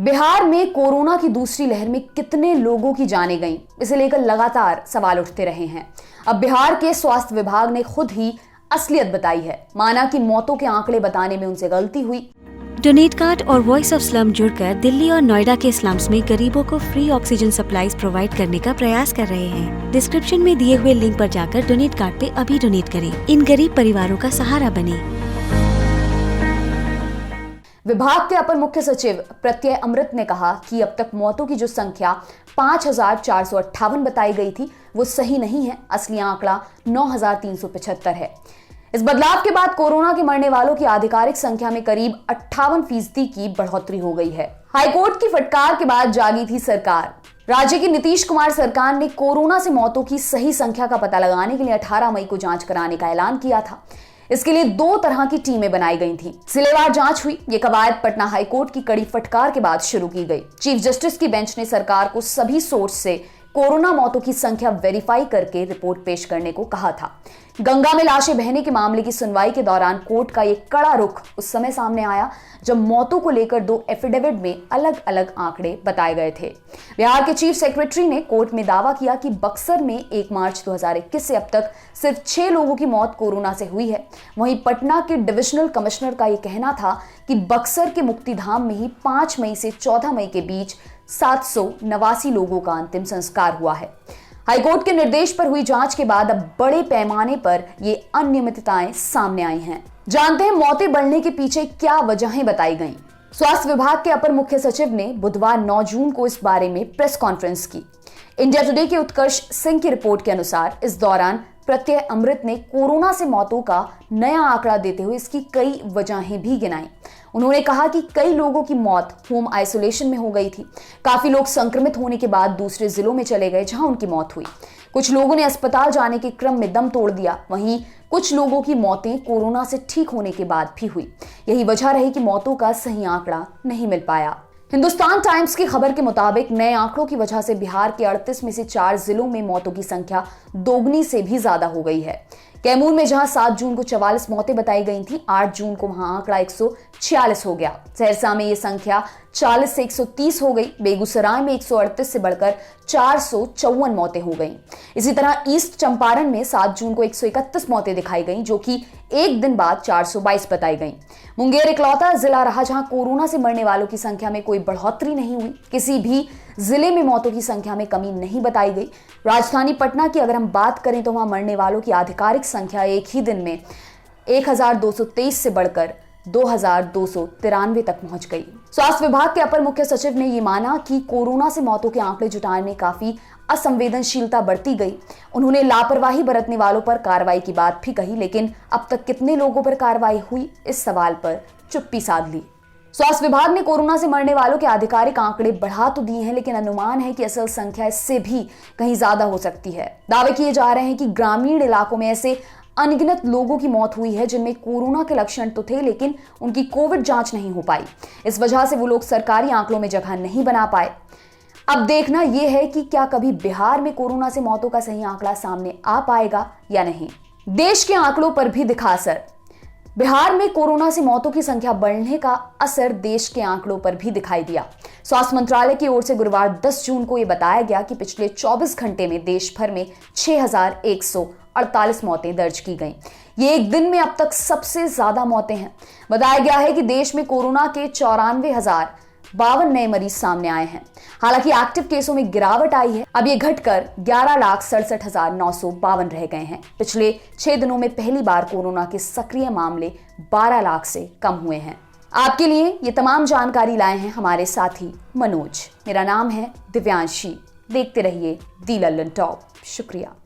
बिहार में कोरोना की दूसरी लहर में कितने लोगों की जानें गईं, इसे लेकर लगातार सवाल उठते रहे हैं। अब बिहार के स्वास्थ्य विभाग ने खुद ही असलियत बताई है। माना कि मौतों के आंकड़े बताने में उनसे गलती हुई। डोनेट कार्ड और वॉइस ऑफ स्लम जुड़कर दिल्ली और नोएडा के स्लम्स में गरीबों को फ्री ऑक्सीजन सप्लाईज प्रोवाइड करने का प्रयास कर रहे हैं। डिस्क्रिप्शन में दिए हुए लिंक पर जाकर डोनेट कार्ड पे अभी डोनेट करें। इन गरीब परिवारों का सहारा बने। विभाग के अपर मुख्य सचिव प्रत्यय अमृत ने कहा कि अब तक मौतों की जो संख्या 5,458 बताई गई थी वो सही नहीं है। असली आंकड़ा 9,375 है। इस बदलाव के बाद कोरोना के मरने वालों की आधिकारिक संख्या में करीब 58% की बढ़ोतरी हो गई है। हाईकोर्ट की फटकार के बाद जागी थी सरकार। राज्य की नीतीश कुमार सरकार ने कोरोना से मौतों की सही संख्या का पता लगाने के लिए 18 मई को जांच कराने का ऐलान किया था। इसके लिए 2 तरह की टीमें बनाई गई थी। जिलेवार जांच हुई। ये कवायद पटना हाईकोर्ट की कड़ी फटकार के बाद शुरू की गई। चीफ जस्टिस की बेंच ने सरकार को सभी सोर्स से कोरोना मौतों की संख्या वेरीफाई करके रिपोर्ट पेश करने को कहा था। गंगा में लाशें बहने के मामले की सुनवाई के दौरान कोर्ट का एक कड़ा रुख उस समय सामने आया जब मौतों को लेकर 2 एफिडेविट में अलग अलग आंकड़े बताए गए थे। बिहार के चीफ सेक्रेटरी ने कोर्ट में दावा किया कि बक्सर में 1 मार्च 2021 से अब तक सिर्फ 6 लोगों की मौत कोरोना से हुई है। वहीं पटना के डिविजनल कमिश्नर का यह कहना था कि बक्सर के मुक्तिधाम में ही 5 मई से 14 मई के बीच 789 लोगों का अंतिम संस्कार हुआ है। हाईकोर्ट के निर्देश पर हुई जांच के बाद अब बड़े पैमाने पर ये अनियमितताएं सामने आई हैं। जानते हैं मौतें बढ़ने के पीछे क्या वजहें बताई गईं। स्वास्थ्य विभाग के अपर मुख्य सचिव ने बुधवार 9 जून को इस बारे में प्रेस कॉन्फ्रेंस की। इंडिया टुडे के उत्कर्ष सिंह की रिपोर्ट के अनुसार इस दौरान प्रत्यय अमृत ने कोरोना से मौतों का नया आंकड़ा देते हुए इसकी कई वजहें भी गिनाई। उन्होंने कहा कि कई लोगों की मौत होम आइसोलेशन में हो गई थी। काफी लोग संक्रमित होने के बाद दूसरे जिलों में चले गए जहां उनकी मौत हुई। कुछ लोगों ने अस्पताल जाने के क्रम में दम तोड़ दिया। वहीं कुछ लोगों की मौतें कोरोना से ठीक होने के बाद भी हुई। यही वजह रही कि मौतों का सही आंकड़ा नहीं मिल पाया। हिंदुस्तान टाइम्स की खबर के मुताबिक नए आंकड़ों की वजह से बिहार के 38 में से 4 जिलों में मौतों की संख्या दोगुनी से भी ज्यादा हो गई है। कैमूर में जहां 7 जून को 44 मौतें बताई गई थी, 8 जून को वहां आंकड़ा 146 हो गया। सहरसा में यह संख्या 40 से 130 हो गई। बेगूसराय में 138 से बढ़कर 454 मौतें हो गईं। इसी तरह ईस्ट चंपारण में 7 जून को 131 मौतें दिखाई गईं, जो कि एक दिन बाद 422 बताई गईं। मुंगेर इकलौता जिला रहा जहां कोरोना से मरने वालों की संख्या में कोई बढ़ोतरी नहीं हुई। किसी भी जिले में मौतों की संख्या में कमी नहीं बताई गई। राजधानी पटना की अगर हम बात करें तो वहां मरने वालों की आधिकारिक संख्या एक ही दिन में 1223 से बढ़कर 2293 तक पहुंच गई। स्वास्थ्य विभाग के अपर मुख्य सचिव ने यह माना कि कोरोना से मौतों के आंकड़े जुटाने में काफी असंवेदनशीलता बरती गई। उन्होंने लापरवाही बरतने वालों पर कार्रवाई की बात भी कही, लेकिन अब तक कितने लोगों पर कार्रवाई हुई, इस सवाल पर चुप्पी साध ली। स्वास्थ्य विभाग ने कोरोना से मरने वालों के आधिकारिक आंकड़े बढ़ा तो दिए हैं, लेकिन अनुमान है कि असल संख्या इससे भी कहीं ज्यादा हो सकती है। दावे किए जा रहे हैं कि ग्रामीण इलाकों में ऐसे अनगिनत लोगों की मौत हुई है जिनमें कोरोना के लक्षण तो थे, लेकिन उनकी कोविड जांच नहीं हो पाई। इस वजह से वो लोग सरकारी आंकड़ों में जगह नहीं बना पाए। अब देखना यह है कि क्या कभी बिहार में कोरोना से मौतों का सही आंकड़ा सामने आ पाएगा या नहीं। देश के आंकड़ों पर भी दिखा असर। बिहार में कोरोना से मौतों की संख्या बढ़ने का असर देश के आंकड़ों पर भी दिखाई दिया। स्वास्थ्य मंत्रालय की ओर से गुरुवार 10 जून को यह बताया गया कि पिछले 24 घंटे में देश भर में 6,148 मौतें दर्ज की गईं। ये एक दिन में अब तक सबसे ज्यादा मौतें हैं। बताया गया है कि देश में कोरोना के 94,052 नए मरीज सामने आए हैं। हालांकि एक्टिव केसों में गिरावट आई है। अब ये घटकर 11,67,952 रह गए हैं। पिछले 6 दिनों में पहली बार कोरोना के सक्रिय मामले 12 लाख से कम हुए हैं। आपके लिए ये तमाम जानकारी लाए हैं हमारे साथी मनोज। मेरा नाम है दिव्यांशी। देखते रहिए दी लल्लन टॉप। शुक्रिया।